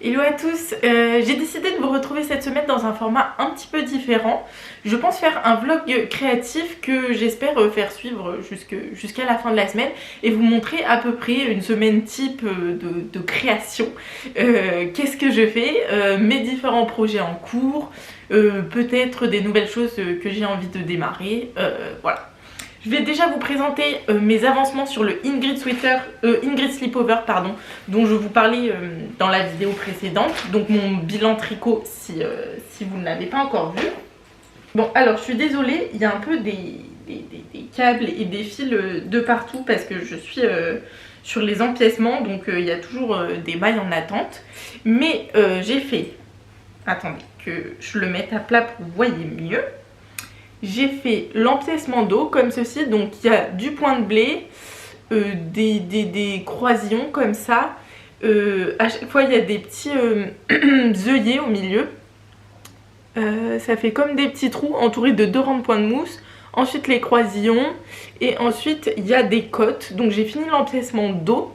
Hello à tous, j'ai décidé de vous retrouver cette semaine dans un format un petit peu différent. Je pense faire un vlog créatif que j'espère faire suivre jusqu'à la fin de la semaine et vous montrer à peu près une semaine type de création. Qu'est-ce que je fais, mes différents projets en cours, peut-être des nouvelles choses que j'ai envie de démarrer, voilà. Je vais déjà vous présenter mes avancements sur le Ingrid Sleepover, dont je vous parlais dans la vidéo précédente. Donc mon bilan tricot si vous ne l'avez pas encore vu. Bon, alors je suis désolée, il y a un peu des câbles et des fils de partout parce que je suis sur les empiècements, donc il y a toujours des mailles en attente. Mais j'ai fait, attendez que je le mette à plat pour que vous voyez mieux. J'ai fait l'empiècement dos comme ceci, donc il y a du point de blé, des croisillons comme ça, à chaque fois il y a des petits œillets au milieu, ça fait comme des petits trous entourés de 2 rangs de points de mousse, ensuite les croisillons et ensuite il y a des côtes. Donc j'ai fini l'empiècement dos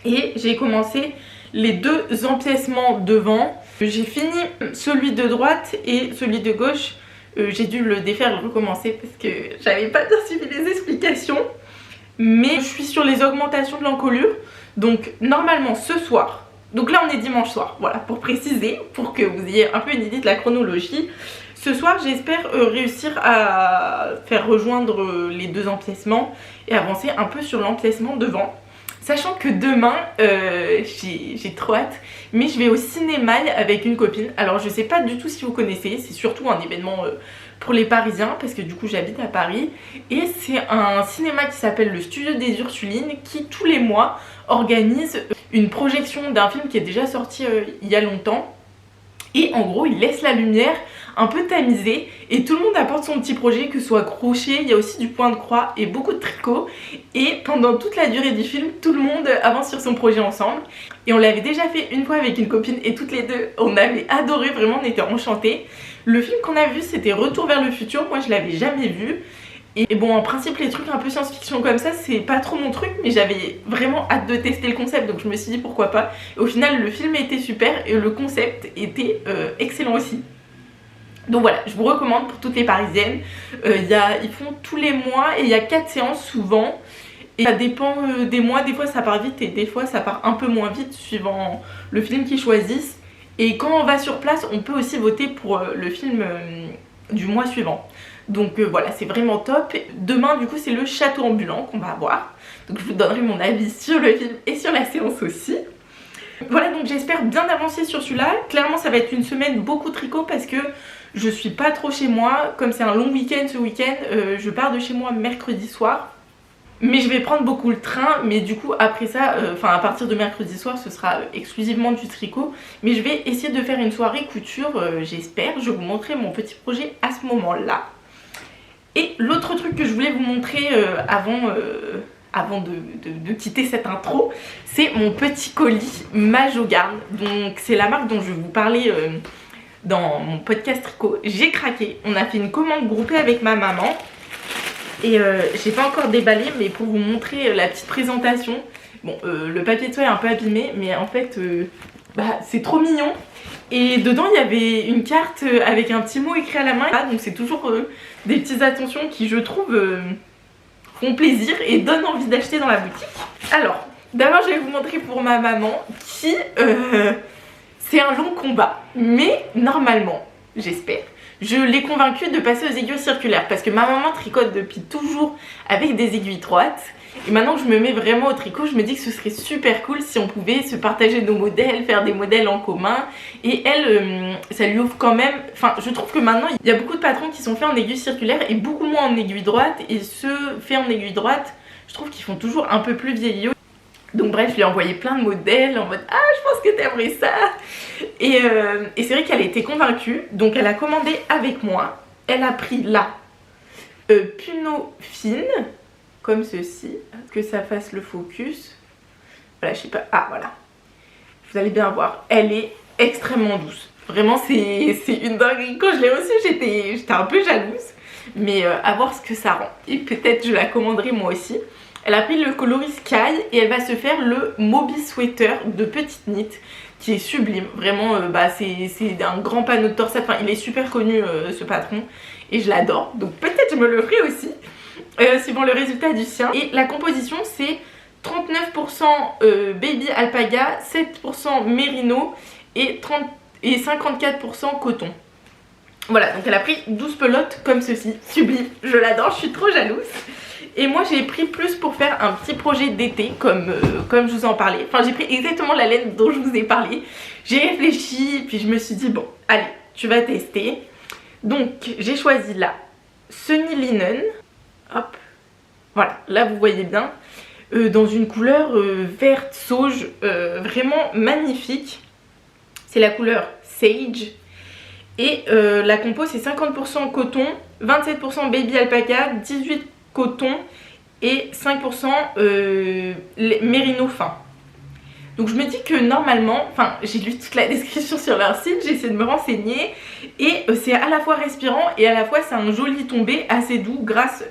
et j'ai commencé les 2 empiècements devant. J'ai fini celui de droite et celui de gauche. J'ai dû le défaire et le recommencer parce que j'avais pas bien suivi les explications. Mais je suis sur les augmentations de l'encolure. Donc normalement ce soir, donc là on est dimanche soir, voilà, pour préciser, pour que vous ayez un peu une idée de la chronologie. Ce soir j'espère réussir à faire rejoindre les 2 empiècements et avancer un peu sur l'empiècement devant. Sachant que demain, j'ai trop hâte, mais je vais au cinéma avec une copine. Alors je sais pas du tout si vous connaissez, c'est surtout un événement pour les Parisiens, parce que du coup j'habite à Paris. Et c'est un cinéma qui s'appelle le Studio des Ursulines, qui tous les mois organise une projection d'un film qui est déjà sorti il y a longtemps. Et en gros, il laisse la lumière un peu tamisée et tout le monde apporte son petit projet, que ce soit crochet, il y a aussi du point de croix et beaucoup de tricot. Et pendant toute la durée du film, tout le monde avance sur son projet ensemble. Et on l'avait déjà fait une fois avec une copine et toutes les deux, on avait adoré, vraiment, on était enchantés. Le film qu'on a vu, c'était Retour vers le futur, moi je l'avais jamais vu. Et bon, en principe, les trucs un peu science-fiction comme ça, c'est pas trop mon truc, mais j'avais vraiment hâte de tester le concept, donc je me suis dit pourquoi pas. Et au final, le film était super et le concept était excellent aussi. Donc voilà, je vous recommande pour toutes les Parisiennes. Ils font tous les mois et il y a 4 séances souvent. Et ça dépend des mois, des fois ça part vite et des fois ça part un peu moins vite suivant le film qu'ils choisissent. Et quand on va sur place, on peut aussi voter pour le film du mois suivant. Donc voilà, c'est vraiment top. Demain du coup c'est le château ambulant qu'on va voir. Donc je vous donnerai mon avis sur le film et sur la séance aussi. Voilà, donc j'espère bien avancer sur celui-là. Clairement ça va être une semaine beaucoup tricot parce que je suis pas trop chez moi. Comme c'est un long week-end ce week-end, je pars de chez moi mercredi soir. Mais je vais prendre beaucoup le train, mais du coup après ça, à partir de mercredi soir ce sera exclusivement du tricot. Mais je vais essayer de faire une soirée couture, j'espère. Je vais vous montrer mon petit projet à ce moment-là. Et l'autre truc que je voulais vous montrer avant de quitter cette intro, c'est mon petit colis Majogarn. Donc c'est la marque dont je vais vous parler dans mon podcast tricot. J'ai craqué, on a fait une commande groupée avec ma maman. Et j'ai pas encore déballé, mais pour vous montrer la petite présentation. Bon, le papier de soie est un peu abîmé, mais en fait c'est trop mignon. Et dedans il y avait une carte avec un petit mot écrit à la main. Donc c'est toujours des petites attentions qui je trouve font plaisir et donnent envie d'acheter dans la boutique. Alors d'abord je vais vous montrer pour ma maman qui c'est un long combat, mais normalement j'espère je l'ai convaincue de passer aux aiguilles circulaires parce que ma maman tricote depuis toujours avec des aiguilles droites. Et maintenant que je me mets vraiment au tricot, je me dis que ce serait super cool si on pouvait se partager nos modèles, faire des modèles en commun. Et elle, ça lui ouvre quand même... Enfin, je trouve que maintenant, il y a beaucoup de patrons qui sont faits en aiguille circulaire et beaucoup moins en aiguille droite. Et ceux faits en aiguille droite, je trouve qu'ils font toujours un peu plus vieillots. Donc bref, je lui ai envoyé plein de modèles en mode « Ah, je pense que t'aimerais ça !» Et c'est vrai qu'elle a été convaincue, donc elle a commandé avec moi. Elle a pris la Puno fine, comme ceci, que ça fasse le focus. Voilà, je sais pas, ah voilà. Vous allez bien voir, elle est extrêmement douce. Vraiment, c'est une dinguerie. Quand je l'ai reçue, j'étais un peu jalouse. Mais à voir ce que ça rend. Et peut-être je la commanderai moi aussi. Elle a pris le coloris Sky et elle va se faire le Moby Sweater de petite knit. qui est sublime. Vraiment, c'est un grand panneau de torsade. Enfin, il est super connu, ce patron, et je l'adore. Donc peut-être je me le ferai aussi, suivant le résultat du sien. Et la composition, c'est 39% baby alpaga, 7% mérino et 54% coton. Voilà, donc elle a pris 12 pelotes comme ceci, sublime, je l'adore, je suis trop jalouse. Et moi j'ai pris plus pour faire un petit projet d'été comme je vous en parlais. Enfin j'ai pris exactement la laine dont je vous ai parlé. J'ai réfléchi, puis je me suis dit bon, allez, tu vas tester. Donc j'ai choisi la Sunny Linen, hop, voilà, là vous voyez bien, dans une couleur verte sauge, vraiment magnifique. C'est la couleur Sage. Et la compo c'est 50% coton, 27% baby alpaca, 18% coton et 5% mérino fin. Donc je me dis que normalement, enfin j'ai lu toute la description sur leur site, j'ai essayé de me renseigner et c'est à la fois respirant et à la fois c'est un joli tombé assez doux grâce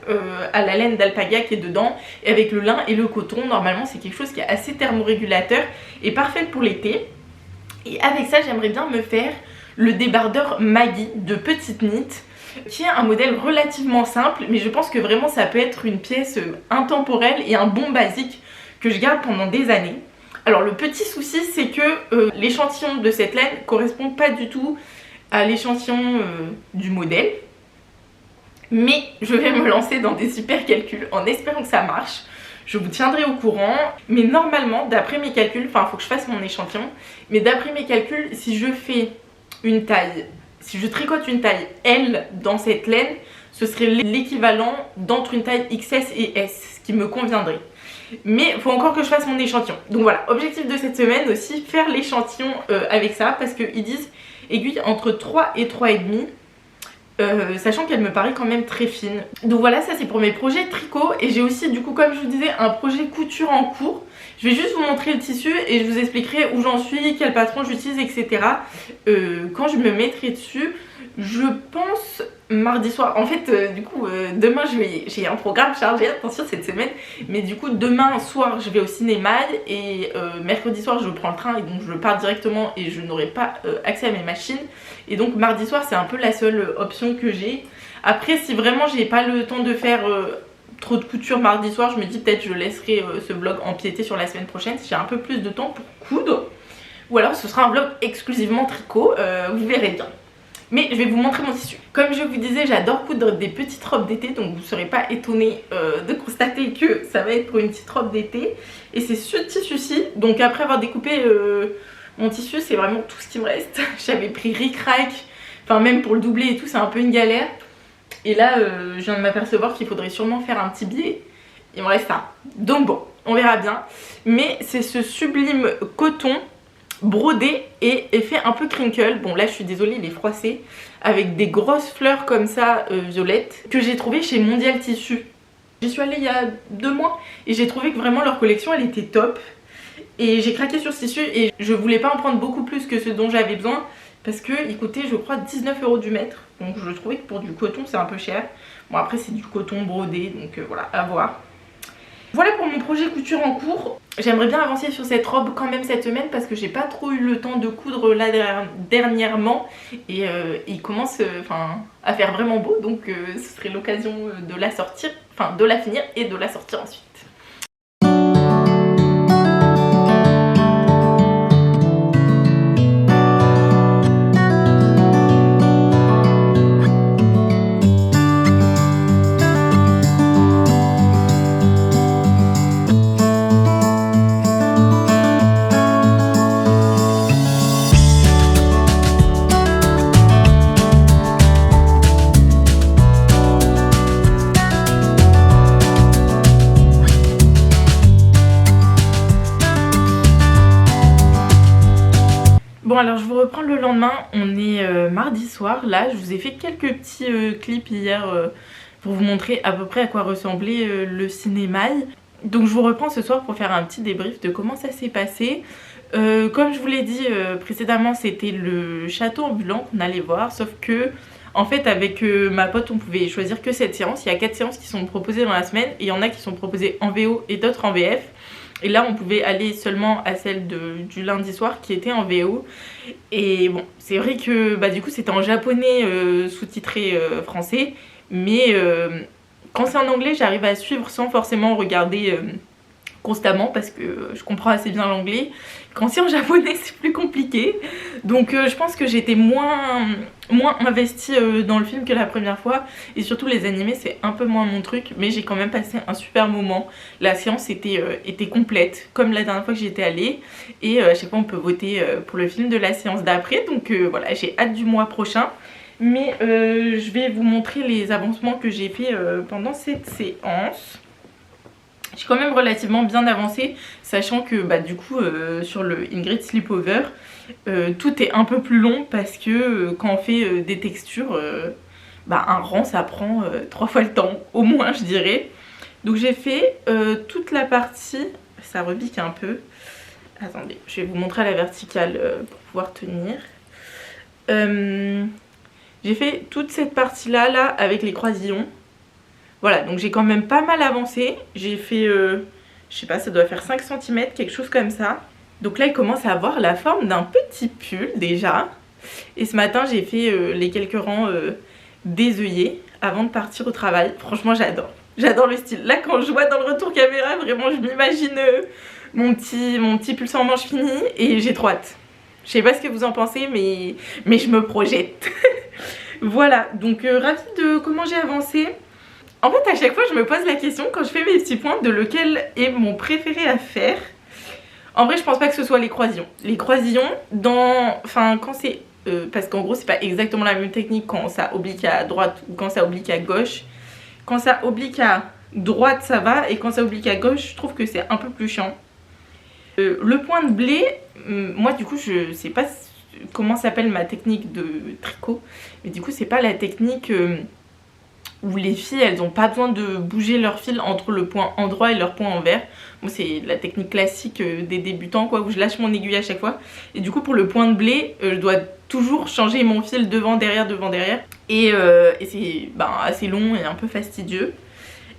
à la laine d'alpaga qui est dedans, et avec le lin et le coton, normalement c'est quelque chose qui est assez thermorégulateur et parfait pour l'été. Et avec ça j'aimerais bien me faire le débardeur Maggie de Petite Knit, qui est un modèle relativement simple, mais je pense que vraiment ça peut être une pièce intemporelle et un bon basique que je garde pendant des années. Alors le petit souci c'est que l'échantillon de cette laine correspond pas du tout à l'échantillon du modèle, mais je vais me lancer dans des super calculs en espérant que ça marche. Je vous tiendrai au courant, mais normalement d'après mes calculs, enfin il faut que je fasse mon échantillon, mais d'après mes calculs, si je fais une taille, si je tricote une taille L dans cette laine, ce serait l'équivalent d'entre une taille XS et S, ce qui me conviendrait. Mais il faut encore que je fasse mon échantillon. Donc voilà, objectif de cette semaine aussi, faire l'échantillon avec ça, parce qu'ils disent aiguille entre 3 et 3,5, sachant qu'elle me paraît quand même très fine. Donc voilà, ça c'est pour mes projets tricot, et j'ai aussi du coup, comme je vous disais, un projet couture en cours. Je vais juste vous montrer le tissu et je vous expliquerai où j'en suis, quel patron j'utilise, etc. Quand je me mettrai dessus, je pense mardi soir. En fait, du coup, demain j'ai un programme chargé, attention cette semaine. Mais du coup, demain soir, je vais au cinéma et mercredi soir, je prends le train et donc je pars directement et je n'aurai pas accès à mes machines. Et donc mardi soir, c'est un peu la seule option que j'ai. Après, si vraiment j'ai pas le temps de faire trop de couture mardi soir, je me dis peut-être je laisserai ce vlog empiéter sur la semaine prochaine si j'ai un peu plus de temps pour coudre, ou alors ce sera un vlog exclusivement tricot, vous verrez bien. Mais je vais vous montrer mon tissu. Comme je vous disais, j'adore coudre des petites robes d'été, donc vous ne serez pas étonnés de constater que ça va être pour une petite robe d'été. Et c'est ce tissu-ci, donc après avoir découpé mon tissu, c'est vraiment tout ce qui me reste. J'avais pris ric-rac, enfin même pour le doubler et tout, c'est un peu une galère. Et là, je viens de m'apercevoir qu'il faudrait sûrement faire un petit biais. Il me reste ça. Donc bon, on verra bien. Mais c'est ce sublime coton brodé et effet un peu crinkle. Bon là, je suis désolée, il est froissé. Avec des grosses fleurs comme ça, violettes, que j'ai trouvé chez Mondial Tissu. J'y suis allée il y a 2 mois et j'ai trouvé que vraiment leur collection, elle était top. Et j'ai craqué sur ce tissu et je voulais pas en prendre beaucoup plus que ce dont j'avais besoin, parce qu'il coûtait je crois 19 € du mètre. Donc je trouvais que pour du coton c'est un peu cher. Bon après c'est du coton brodé, donc voilà, à voir. Voilà pour mon projet couture en cours. J'aimerais bien avancer sur cette robe quand même cette semaine, parce que j'ai pas trop eu le temps de coudre là dernièrement. Et il commence à faire vraiment beau, donc ce serait l'occasion de la sortir, enfin de la finir et de la sortir ensuite. Bon alors je vous reprends le lendemain, on est mardi soir, là je vous ai fait quelques petits clips hier pour vous montrer à peu près à quoi ressemblait le cinémail. Donc je vous reprends ce soir pour faire un petit débrief de comment ça s'est passé. Comme je vous l'ai dit précédemment, c'était le château ambulant qu'on allait voir, sauf que en fait avec ma pote on pouvait choisir que cette séance. Il y a 4 séances qui sont proposées dans la semaine et il y en a qui sont proposées en VO et d'autres en VF. Et là on pouvait aller seulement à celle du lundi soir qui était en VO. Et bon, c'est vrai que bah, du coup c'était en japonais sous-titré français. Mais quand c'est en anglais j'arrive à suivre sans forcément regarder constamment parce que je comprends assez bien l'anglais. Quand c'est en japonais c'est plus compliqué. Donc je pense que j'étais moins investie dans le film que la première fois. Et surtout les animés c'est un peu moins mon truc. Mais j'ai quand même passé un super moment. La séance était complète comme la dernière fois que j'étais allée. Et à chaque fois on peut voter pour le film de la séance d'après. Donc voilà, j'ai hâte du mois prochain. Mais je vais vous montrer les avancements que j'ai fait pendant cette séance. J'ai quand même relativement bien avancé, sachant que bah, du coup sur le Ingrid Sleepover, tout est un peu plus long parce que quand on fait des textures, bah, un rang ça prend 3 fois le temps, au moins je dirais. Donc j'ai fait toute la partie, ça rebique un peu, attendez, je vais vous montrer à la verticale pour pouvoir tenir. J'ai fait toute cette partie là avec les croisillons. Voilà, donc j'ai quand même pas mal avancé. J'ai fait, je sais pas, ça doit faire 5 cm, quelque chose comme ça. Donc là, il commence à avoir la forme d'un petit pull déjà. Et ce matin, j'ai fait les quelques rangs désœillés avant de partir au travail. Franchement, j'adore. J'adore le style. Là, quand je vois dans le retour caméra, vraiment, je m'imagine mon petit pull sans manche fini. Et j'ai trop hâte. Je sais pas ce que vous en pensez, mais je me projette. Voilà, donc ravie de comment j'ai avancé. En fait, à chaque fois, je me pose la question, quand je fais mes petits points, de lequel est mon préféré à faire. En vrai, je pense pas que ce soit les croisillons. Les croisillons, quand c'est... parce qu'en gros, c'est pas exactement la même technique quand ça oblique à droite ou quand ça oblique à gauche. Quand ça oblique à droite, ça va. Et quand ça oblique à gauche, je trouve que c'est un peu plus chiant. Le point de blé, moi, du coup, je sais pas comment s'appelle ma technique de tricot. Mais du coup, c'est pas la technique... où les filles elles ont pas besoin de bouger leur fil entre le point endroit et leur point envers. Moi c'est la technique classique des débutants quoi, où je lâche mon aiguille à chaque fois. Et du coup pour le point de blé je dois toujours changer mon fil devant derrière. Et c'est assez long et un peu fastidieux.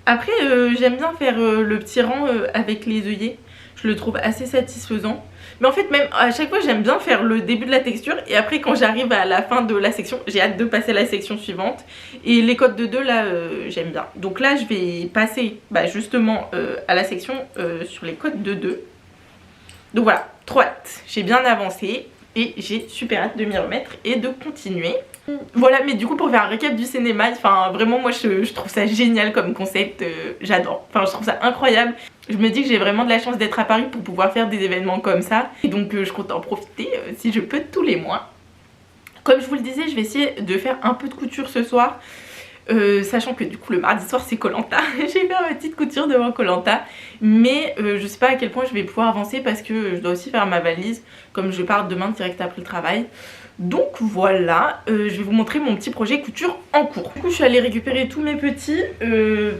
Après j'aime bien faire le petit rang avec les œillets. Je le trouve assez satisfaisant. Mais en fait même à chaque fois j'aime bien faire le début de la texture. Et après quand j'arrive à la fin de la section, j'ai hâte de passer à la section suivante. Et les codes de 2 là j'aime bien. Donc là je vais passer justement à la section sur les codes de 2. Donc voilà, trop hâte. J'ai bien avancé. Et j'ai super hâte de m'y remettre et de continuer. Voilà, mais du coup pour faire un récap du cinéma, enfin vraiment moi je trouve ça génial comme concept, j'adore. Enfin je trouve ça incroyable. Je me dis que j'ai vraiment de la chance d'être à Paris pour pouvoir faire des événements comme ça. Et donc je compte en profiter si je peux tous les mois. Comme je vous le disais, je vais essayer de faire un peu de couture ce soir. Sachant que du coup le mardi soir c'est Koh-Lanta. J'ai fait ma petite couture devant Koh-Lanta. Mais je sais pas à quel point je vais pouvoir avancer parce que je dois aussi faire ma valise. Comme je pars demain direct après le travail. Donc voilà, je vais vous montrer mon petit projet couture en cours. Du coup je suis allée récupérer tous mes petits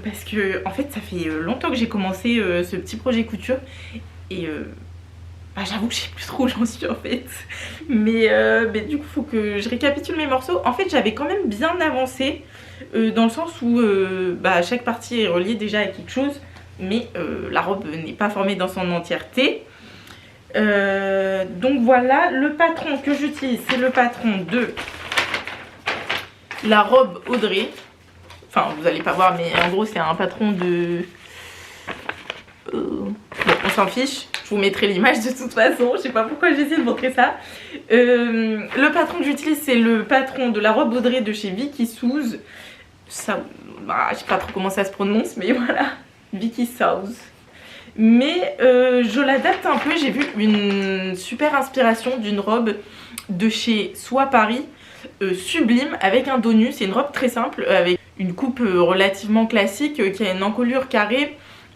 parce que en fait ça fait longtemps que j'ai commencé ce petit projet couture. Et j'avoue que je sais plus trop où j'en suis en fait. Mais du coup faut que je récapitule mes morceaux. En fait j'avais quand même bien avancé dans le sens où chaque partie est reliée déjà à quelque chose. Mais la robe n'est pas formée dans son entièreté. Donc voilà, le patron que j'utilise c'est le patron de la robe Audrey. Enfin vous allez pas voir mais en gros c'est un patron de... Bon on s'en fiche, je vous mettrai l'image de toute façon, je sais pas pourquoi j'ai essayé de montrer ça. Le patron que j'utilise c'est le patron de la robe Audrey de chez Vicky Souz. Ça, je sais pas trop comment ça se prononce mais voilà, Vicky Souz. Mais je l'adapte un peu, j'ai vu une super inspiration d'une robe de chez Soit Paris, sublime, avec un dos nu. C'est une robe très simple, avec une coupe relativement classique, qui a une encolure carrée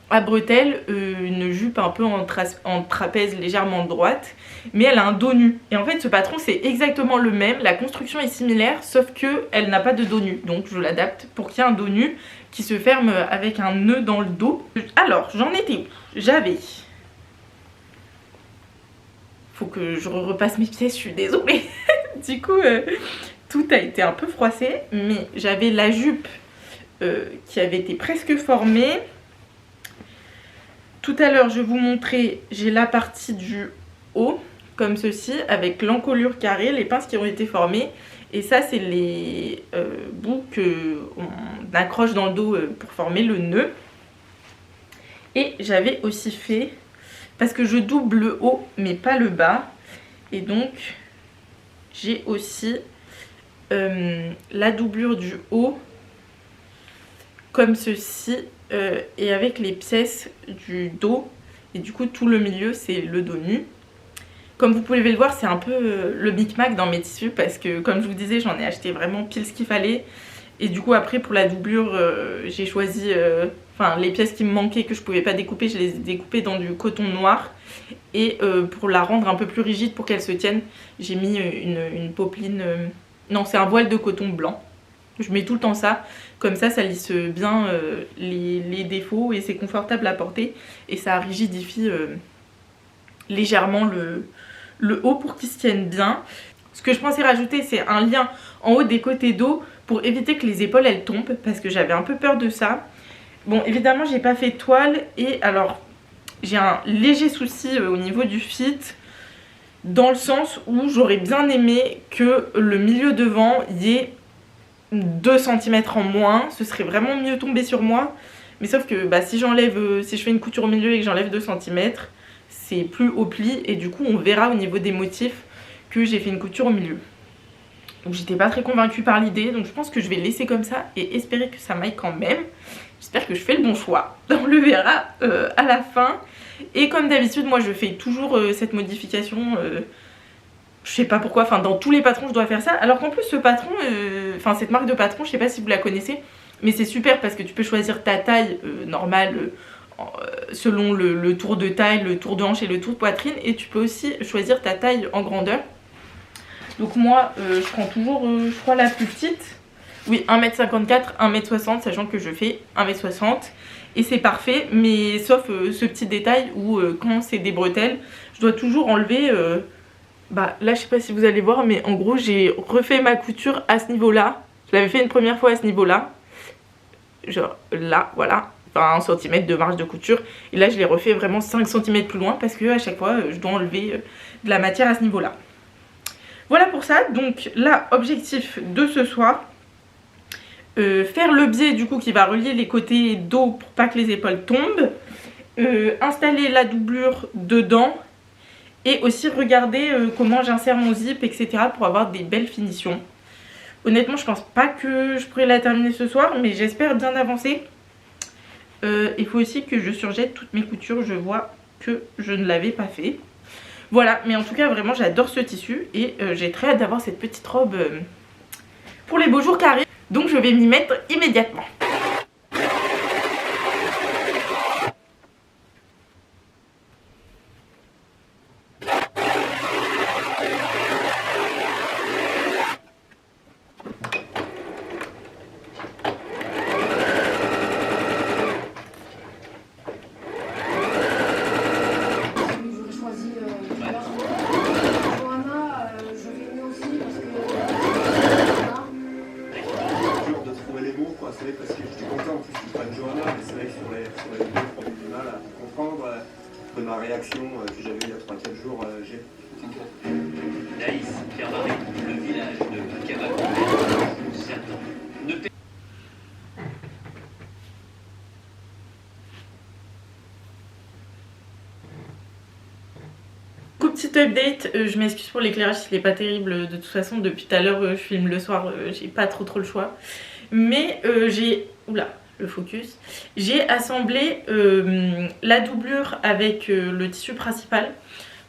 à bretelles, une jupe un peu en trapèze légèrement droite, mais elle a un dos nu. Et en fait ce patron c'est exactement le même, la construction est similaire, sauf que elle n'a pas de dos nu. Donc je l'adapte pour qu'il y ait un dos nu qui se ferme avec un nœud dans le dos. Alors j'en étais où? J'avais... Faut que je repasse mes pièces, je suis désolée. Du coup tout a été un peu froissé, mais j'avais la jupe qui avait été presque formée. Tout à l'heure je vous montrais, j'ai la partie du haut comme ceci avec l'encolure carrée, les pinces qui ont été formées. Et ça c'est les bouts qu'on accroche dans le dos pour former le nœud. Et j'avais aussi fait, parce que je double le haut mais pas le bas, et donc j'ai aussi la doublure du haut comme ceci et avec les pièces du dos, et du coup tout le milieu c'est le dos nu. Comme vous pouvez le voir, c'est un peu le micmac dans mes tissus parce que comme je vous disais, j'en ai acheté vraiment pile ce qu'il fallait. Et du coup après pour la doublure, j'ai choisi les pièces qui me manquaient que je pouvais pas découper, je les ai découpées dans du coton noir. Et pour la rendre un peu plus rigide pour qu'elle se tienne, j'ai mis une popeline, non c'est un voile de coton blanc. Je mets tout le temps ça, comme ça lisse bien les défauts et c'est confortable à porter. Et ça rigidifie légèrement le haut pour qu'il se tienne bien. Ce que je pensais rajouter, c'est un lien en haut des côtés dos pour éviter que les épaules elles tombent, parce que j'avais un peu peur de ça. Bon évidemment j'ai pas fait toile, et alors j'ai un léger souci au niveau du fit, dans le sens où j'aurais bien aimé que le milieu devant y ait 2 cm en moins, ce serait vraiment mieux tombé sur moi. Mais sauf que si je fais une couture au milieu et que j'enlève 2 cm, c'est plus au pli, et du coup on verra au niveau des motifs que j'ai fait une couture au milieu. Donc j'étais pas très convaincue par l'idée, donc je pense que je vais laisser comme ça et espérer que ça m'aille quand même. J'espère que je fais le bon choix, on le verra à la fin. Et comme d'habitude, moi je fais toujours cette modification, je sais pas pourquoi, dans tous les patrons je dois faire ça. Alors qu'en plus ce patron, cette marque de patron, je sais pas si vous la connaissez, mais c'est super parce que tu peux choisir ta taille normale selon le tour de taille, le tour de hanche et le tour de poitrine, et tu peux aussi choisir ta taille en grandeur. Donc moi je prends toujours je crois la plus petite, oui 1m54, 1m60, sachant que je fais 1m60 et c'est parfait, mais sauf ce petit détail où quand c'est des bretelles je dois toujours enlever là je sais pas si vous allez voir, mais en gros j'ai refait ma couture à ce niveau là. Je l'avais fait une première fois à ce niveau là, genre là voilà, 1 cm de marge de couture, et là je l'ai refait vraiment 5 cm plus loin parce que à chaque fois je dois enlever de la matière à ce niveau là. Voilà pour ça. Donc là objectif de ce soir, faire le biais du coup qui va relier les côtés dos pour pas que les épaules tombent, installer la doublure dedans, et aussi regarder comment j'insère mon zip, etc. pour avoir des belles finitions. Honnêtement je pense pas que je pourrais la terminer ce soir, mais j'espère bien avancer. Il faut aussi que je surjette toutes mes coutures, je vois que je ne l'avais pas fait. Voilà, mais en tout cas vraiment j'adore ce tissu, et j'ai très hâte d'avoir cette petite robe pour les beaux jours qui arrivent. Donc je vais m'y mettre immédiatement. Ma réaction que j'avais il y a 3-4 jours, j'ai... Naïs, Pierre-Marie, le village de Cabac, Satan. Petite update, je m'excuse pour l'éclairage s'il n'est pas terrible, de toute façon depuis tout à l'heure je filme le soir, j'ai pas trop le choix. Mais j'ai... Oula, le focus. J'ai assemblé la doublure avec le tissu principal.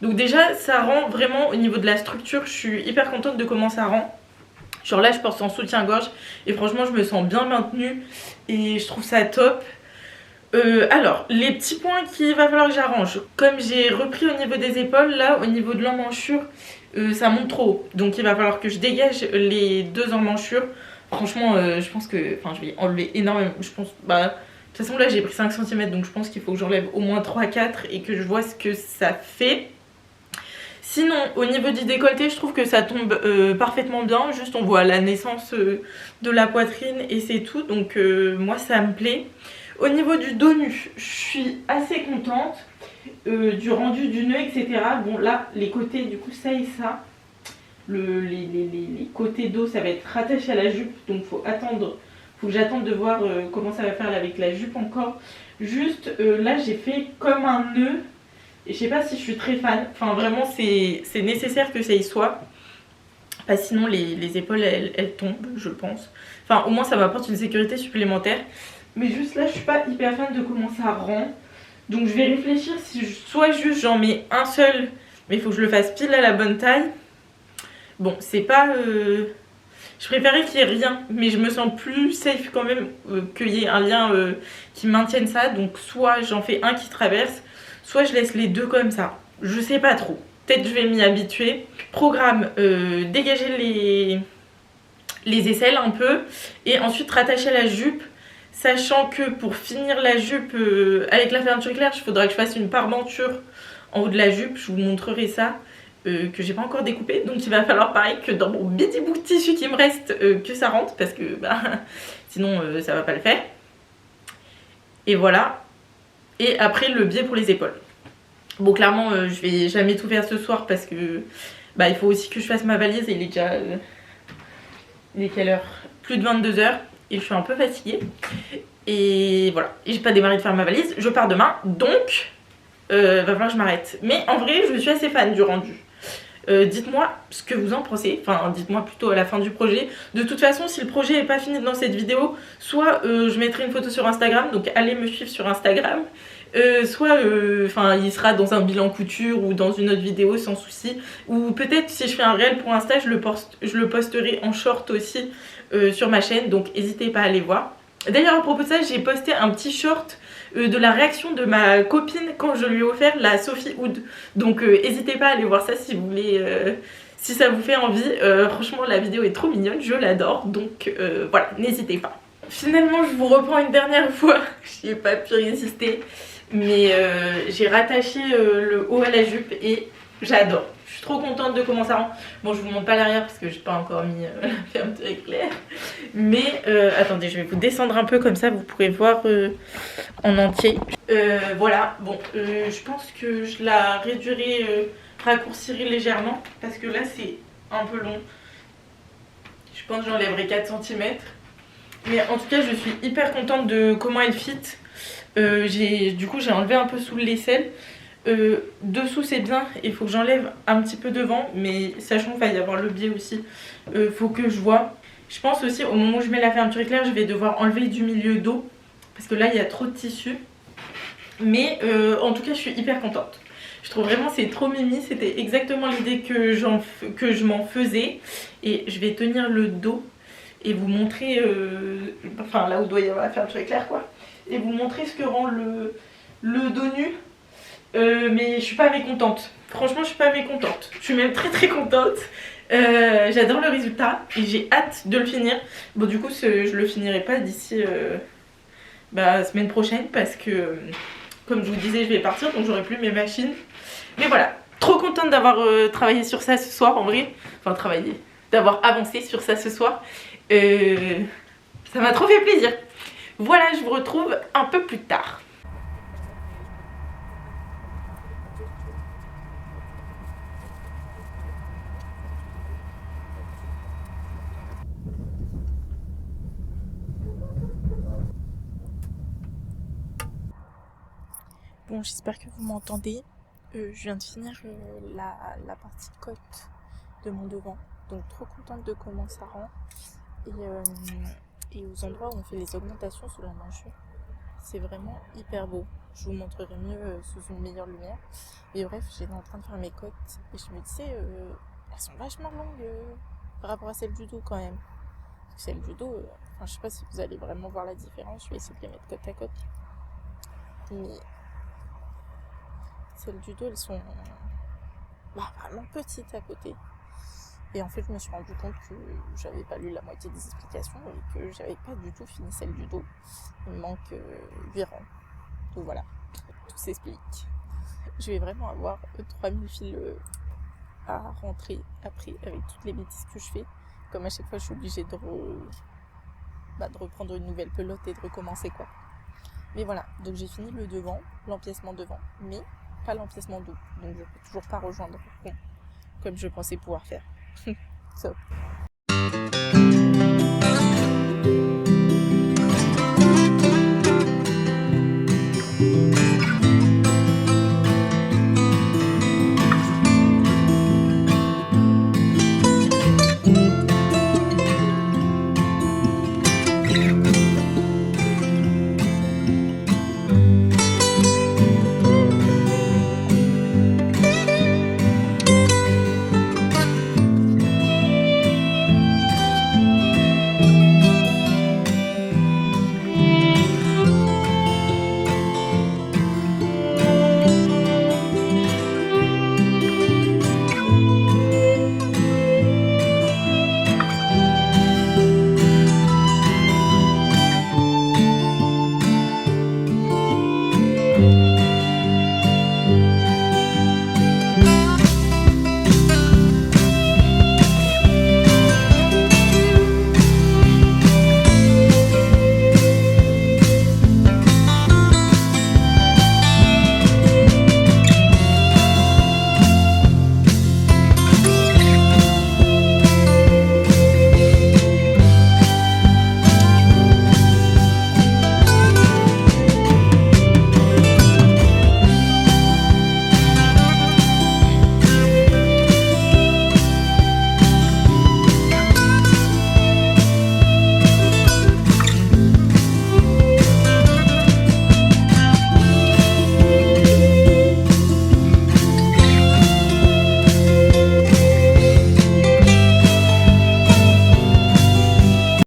Donc déjà ça rend vraiment au niveau de la structure, je suis hyper contente de comment ça rend. Genre là je porte en soutien-gorge et franchement je me sens bien maintenue et je trouve ça top. Alors, les petits points qu'il va falloir que j'arrange. Comme j'ai repris au niveau des épaules, là, au niveau de l'emmanchure, ça monte trop haut. Donc il va falloir que je dégage les 2 emmanchures. Franchement, je pense que... Enfin, je vais enlever énormément. Je pense... de toute façon, là, j'ai pris 5 cm. Donc je pense qu'il faut que j'enlève au moins 3-4 et que je vois ce que ça fait. Sinon, au niveau du décolleté, je trouve que ça tombe parfaitement bien. Juste, on voit la naissance de la poitrine et c'est tout. Donc moi, ça me plaît. Au niveau du dos nu, je suis assez contente du rendu du nœud, etc. Bon là, les côtés, du coup ça et ça, les côtés dos, ça va être rattaché à la jupe, donc faut que j'attende de voir comment ça va faire là, avec la jupe encore. Juste là, j'ai fait comme un nœud, et je sais pas si je suis très fan, enfin vraiment c'est nécessaire que ça y soit. Sinon les épaules elles tombent, je pense. Enfin au moins ça m'apporte une sécurité supplémentaire. Mais juste là je suis pas hyper fan de comment ça rend. Donc je vais réfléchir si soit juste j'en mets un seul, mais il faut que je le fasse pile à la bonne taille. Bon c'est pas... Je préférais qu'il n'y ait rien, mais je me sens plus safe quand même qu'il y ait un lien qui maintienne ça. Donc soit j'en fais un qui traverse, soit je laisse les deux comme ça. Je sais pas trop. Peut-être je vais m'y habituer. Programme, dégager les aisselles un peu et ensuite rattacher la jupe, sachant que pour finir la jupe avec la fermeture éclair, il faudra que je fasse une parmenture en haut de la jupe. Je vous montrerai ça, que j'ai pas encore découpé. Donc il va falloir pareil que dans mon petit bout de tissu qui me reste, que ça rentre parce que sinon ça va pas le faire. Et voilà. Et après le biais pour les épaules. Bon clairement je vais jamais tout faire ce soir parce que il faut aussi que je fasse ma valise et il est déjà il est quelle heure? Plus de 22 h et je suis un peu fatiguée et voilà, et j'ai pas démarré de faire ma valise, je pars demain donc va falloir que je m'arrête. Mais en vrai je suis assez fan du rendu. Dites-moi ce que vous en pensez, enfin dites-moi plutôt à la fin du projet. De toute façon si le projet n'est pas fini dans cette vidéo, soit je mettrai une photo sur Instagram, donc allez me suivre sur Instagram, soit il sera dans un bilan couture ou dans une autre vidéo sans souci, ou peut-être si je fais un réel pour Insta je le posterai en short aussi sur ma chaîne, donc n'hésitez pas à aller voir. D'ailleurs à propos de ça, j'ai posté un petit short de la réaction de ma copine quand je lui ai offert la Sophie Oud, donc n'hésitez pas à aller voir ça si vous voulez, si ça vous fait envie. Franchement la vidéo est trop mignonne, je l'adore, donc voilà, n'hésitez pas. Finalement je vous reprends une dernière fois, j'y ai pas pu résister, mais j'ai rattaché le haut à la jupe et j'adore. Je suis trop contente de comment ça rend. Bon je vous montre pas l'arrière parce que j'ai pas encore mis la fermeture éclair, mais attendez je vais vous descendre un peu comme ça vous pourrez voir en entier. Voilà, bon je pense que je la réduirai, raccourcirai légèrement parce que là c'est un peu long. Je pense que j'enlèverai 4 cm. Mais en tout cas je suis hyper contente de comment elle fit. Du coup j'ai enlevé un peu sous l'aisselle. Dessous c'est bien, il faut que j'enlève un petit peu devant, mais sachant qu'il va y avoir le biais aussi, faut que je vois. Je pense aussi au moment où je mets la fermeture éclair je vais devoir enlever du milieu dos parce que là il y a trop de tissu. Mais en tout cas je suis hyper contente. Je trouve vraiment c'est trop mimi, c'était exactement l'idée que je m'en faisais. Et je vais tenir le dos et vous montrer, là où doit y avoir la fermeture éclair quoi, et vous montrer ce que rend le dos nu. Mais je suis pas mécontente, franchement je suis pas mécontente, je suis même très très contente. J'adore le résultat et j'ai hâte de le finir. Bon du coup je le finirai pas d'ici semaine prochaine parce que comme je vous disais je vais partir donc j'aurai plus mes machines. Mais voilà, trop contente d'avoir travaillé sur ça ce soir en vrai, d'avoir avancé sur ça ce soir. Ça m'a trop fait plaisir. Voilà, je vous retrouve un peu plus tard. Bon, j'espère que vous m'entendez. Je viens de finir la partie côte de mon devant. Donc trop contente de comment ça rend. Et aux endroits où on fait les augmentations sous la manchure, c'est vraiment hyper beau. Je vous montrerai mieux sous une meilleure lumière. Et bref, j'étais en train de faire mes côtes et je me disais, elles sont vachement longues par rapport à celles du dos quand même. Parce que celles du dos, je sais pas si vous allez vraiment voir la différence. Je vais essayer de les mettre côte à côte. Mais celles du dos, elles sont vraiment petites à côté. Et en fait, je me suis rendu compte que j'avais pas lu la moitié des explications et que j'avais pas du tout fini celle du dos. Il me manque 8 rangs. Donc voilà, tout s'explique. Je vais vraiment avoir 3000 fils à rentrer après avec toutes les bêtises que je fais. Comme à chaque fois, je suis obligée de reprendre une nouvelle pelote et de recommencer quoi. Mais voilà, donc j'ai fini le devant, l'empiècement devant, mais pas l'empiècement dos. Donc je peux toujours pas rejoindre rond, comme je pensais pouvoir faire. Top.